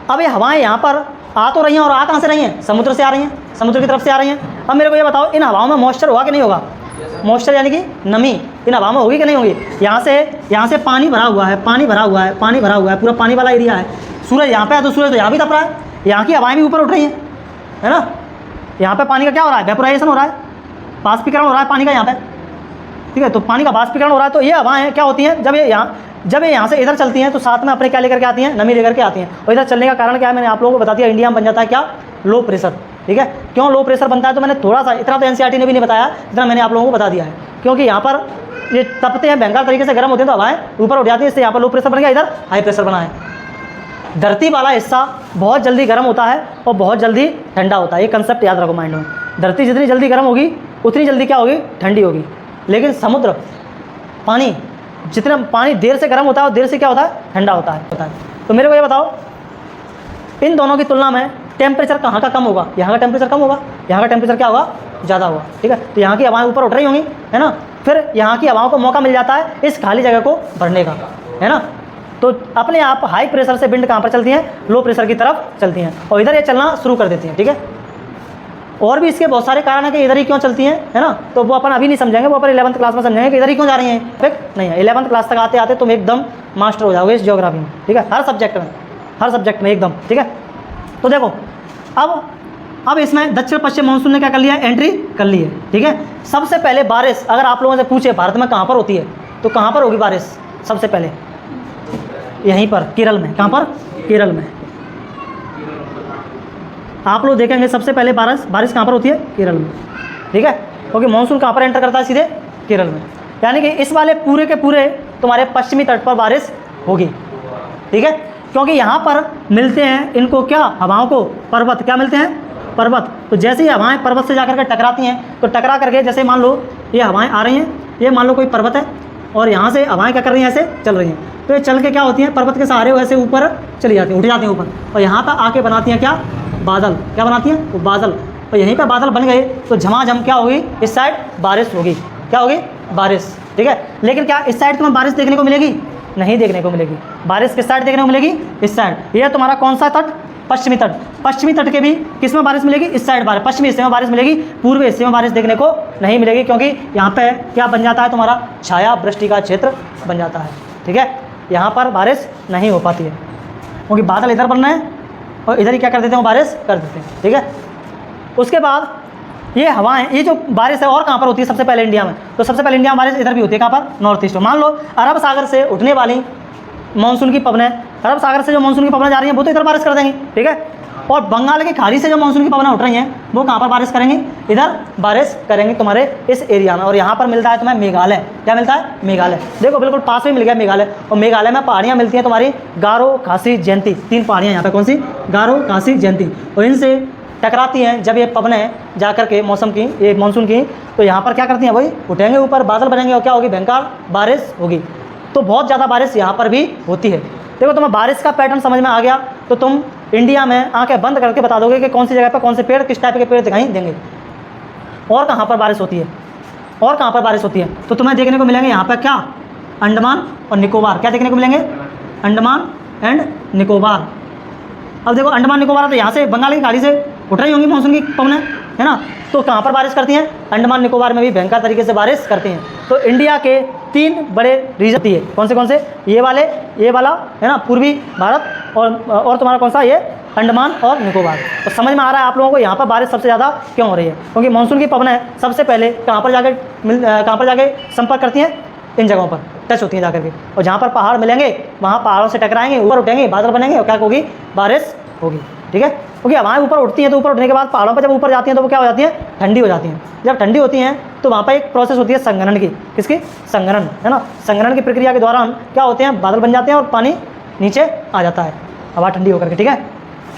अब ये हवाएं यहाँ पर आ तो रही हैं, और आ कहाँ से रही हैं? समुद्र से आ रही हैं, समुद्र की तरफ से आ रही हैं। अब मेरे को ये बताओ, इन हवाओं में मॉइस्चर होगा कि नहीं होगा? मॉइस्चर यानी कि नमी इन हवा में होगी कि नहीं होगी? यहाँ से पानी भरा हुआ है, पानी भरा हुआ है, पानी भरा हुआ है, पूरा पानी वाला एरिया है। सूरज यहाँ पे है तो सूरज तो यहाँ भी तप रहा है, यहाँ की हवाएं भी ऊपर उठ रही हैं, है ना। यहाँ पे पानी का क्या हो रहा है? वेपोराइजेशन हो रहा है, बाष्पीकरण हो रहा है पानी का यहाँ पे, ठीक है। तो पानी का बाष्पीकरण हो रहा है। तो ये हवाएं क्या होती हैं, जब ये यहाँ से इधर चलती हैं तो साथ में अपने क्या लेकर के आती हैं? नमी लेकर के आती हैं। और इधर चलने का कारण क्या है? मैंने आप लोगों को बता दिया, इंडिया में बन जाता है क्या? लो प्रेशर, ठीक है। क्यों लो प्रेशर बनता है? तो मैंने थोड़ा सा, इतना तो एनसीईआरटी ने भी नहीं बताया, इतना मैंने आप लोगों को बता दिया है। क्योंकि यहाँ पर ये तपते हैं, भयंकर तरीके से गर्म होते हैं, तो हवाएं ऊपर उठ जाती है, इससे यहाँ पर लो प्रेशर बन गया, इधर हाई प्रेशर बना है। धरती वाला हिस्सा बहुत जल्दी गर्म होता है और बहुत जल्दी ठंडा होता है, ये कंसेप्ट याद रखो माइंड में। धरती जितनी जल्दी गर्म होगी उतनी जल्दी क्या होगी? ठंडी होगी। लेकिन समुद्र पानी, जितना पानी देर से गर्म होता है और देर से क्या होता है? ठंडा होता है। तो मेरे को ये बताओ, इन दोनों की तुलना में टेम्परेचर कहाँ का कम होगा? यहाँ का टेम्परेचर कम होगा, यहाँ का टेम्परेचर क्या होगा? ज़्यादा होगा, ठीक है। तो यहाँ की हवाएं ऊपर उठ रही होंगी, है ना। फिर यहाँ की हवाओं को मौका मिल जाता है इस खाली जगह को भरने का, है ना। तो अपने आप हाई प्रेशर से विंड कहाँ पर चलती हैं? लो प्रेशर की तरफ चलती हैं, और इधर ये चलना शुरू कर देती हैं, ठीक है। और भी इसके बहुत सारे कारण हैं कि इधर ही क्यों चलती हैं, है ना। तो वो अपन अभी नहीं समझेंगे, वो अपन 11th क्लास में समझेंगे कि इधर ही क्यों जा रही हैं। फिक्स नहीं है, 11th क्लास तक आते आते तुम एकदम मास्टर हो जाओगे इस ज्योग्राफी में, ठीक है। हर सब्जेक्ट में एकदम, ठीक है। तो देखो अब इसमें दक्षिण पश्चिम मानसून ने क्या कर लिया? एंट्री कर ली है, ठीक है। सबसे पहले बारिश अगर आप लोगों से पूछे भारत में कहाँ पर होती है, तो कहाँ पर होगी बारिश? सबसे पहले यहीं पर, केरल में। कहाँ पर? केरल में। आप लोग देखेंगे सबसे पहले बारिश कहाँ पर होती है? केरल में, ठीक है। क्योंकि मानसून कहाँ पर एंटर करता है? सीधे केरल में। यानी कि इस वाले पूरे के पूरे तुम्हारे पश्चिमी तट पर बारिश होगी, ठीक है। क्योंकि यहाँ पर मिलते हैं इनको क्या? हवाओं को पर्वत। क्या मिलते हैं? पर्वत। तो जैसे ही हवाएं पर्वत से जाकर के टकराती हैं, तो टकरा करके जैसे मान लो ये हवाएं आ रही हैं, ये मान लो कोई पर्वत है, और यहाँ से हवाएं क्या कर रही हैं? ऐसे चल रही हैं। तो ये चल के क्या होती हैं? पर्वत के सहारे वैसे ऊपर चली जाती हैं, उठ जाती हैं ऊपर, और यहाँ पर आके बनाती हैं क्या? बादल। क्या बनाती हैं? वो बादल। और यहीं पर बादल बन गए तो झमाझम क्या होगी? इस साइड बारिश होगी। क्या होगी? बारिश, ठीक है। लेकिन क्या इस साइड तुम्हें बारिश देखने को मिलेगी? नहीं देखने को मिलेगी। बारिश किस साइड देखने को मिलेगी? इस साइड। ये तुम्हारा कौन सा तट? पश्चिमी तट। पश्चिमी तट के भी किस में बारिश मिलेगी? इस साइड बारिश, पश्चिमी हिस्से में बारिश मिलेगी, पूर्वी हिस्से में बारिश देखने को नहीं मिलेगी। क्योंकि यहाँ पे क्या बन जाता है? तुम्हारा छाया वृष्टि का क्षेत्र बन जाता है, ठीक है। यहाँ पर बारिश नहीं हो पाती है, क्योंकि बादल इधर बन रहे हैं और इधर ही क्या कर देते हैं? बारिश कर देते हैं, ठीक है। उसके बाद ये हवाएं, ये जो बारिश है और कहाँ पर होती है? सबसे पहले इंडिया में। तो सबसे पहले इंडिया में बारिश इधर भी होती है, कहाँ पर? नॉर्थ ईस्ट में। मान लो अरब सागर से उठने वाली मानसून की पवनें, अरब सागर से जो मानसून की पवनें जा रही हैं वो तो इधर बारिश कर देंगी, ठीक है। और बंगाल की खाड़ी से जो मानसून की पवनें उठ रही हैं वो कहाँ पर बारिश करेंगी? इधर बारिश करेंगी तुम्हारे इस एरिया में। और यहाँ पर मिलता है तुम्हें मेघालय। क्या मिलता है? मेघालय। देखो बिल्कुल पास में मिल गया मेघालय। और मेघालय में पहाड़ियाँ मिलती हैं तुम्हारी गारो, खासी, जयंती। 3 पहाड़ियाँ यहाँ पर। कौन सी? गारो, खासी, जयंती। और इनसे टकराती हैं जब ये पवनें जा कर के मौसम की, ये मानसून की, तो यहाँ पर क्या करती हैं? वही उठेंगे ऊपर, बादल बनेंगे और क्या होगी? भयंकर बारिश होगी। तो बहुत ज़्यादा बारिश यहाँ पर भी होती है। देखो तुम्हें बारिश का पैटर्न समझ में आ गया तो तुम इंडिया में आंखें बंद करके बता दोगे कि कौन सी जगह पर कौन से पेड़, किस टाइप के पेड़ दिखाई देंगे, और कहाँ पर बारिश होती है, और कहाँ पर बारिश होती है। तो तुम्हें देखने को मिलेंगे यहाँ पर क्या? अंडमान और निकोबार। क्या देखने को मिलेंगे? अंडमान एंड निकोबार। अब देखो अंडमान निकोबार तो यहाँ से बंगाल की खाड़ी से उठ रही होंगी मानसून की पवनें, है ना। तो कहाँ पर बारिश करती हैं? अंडमान निकोबार में भी भयंकर तरीके से बारिश करती हैं। तो इंडिया के 3 बड़े रीजन है। कौन से? ये वाला है ना, पूर्वी भारत, और तुम्हारा कौन सा? ये अंडमान और निकोबार। तो समझ में आ रहा है आप लोगों को यहाँ पर बारिश सबसे ज़्यादा क्यों हो रही है? क्योंकि मानसून की पवनें सबसे पहले कहाँ पर जाके संपर्क करती हैं? इन जगहों पर टच होती हैं जाकर के। और जहाँ पर पहाड़ मिलेंगे वहाँ पहाड़ों से टकराएंगे, ऊपर उठेंगे, बादल बनेंगे और क्या होगी? बारिश होगी, ठीक है। क्योंकि हवाएं ऊपर उठती हैं तो ऊपर उठने के बाद पहाड़ों पर जब ऊपर जाती हैं तो वो क्या हो जाती हैं? ठंडी हो जाती हैं। जब ठंडी होती हैं तो वहाँ पर एक प्रोसेस होती है संघनन की। किसकी? संघनन, है ना। संघनन की प्रक्रिया के दौरान क्या होते हैं? बादल बन जाते हैं और पानी नीचे आ जाता है, हवा ठंडी होकर के, ठीक है।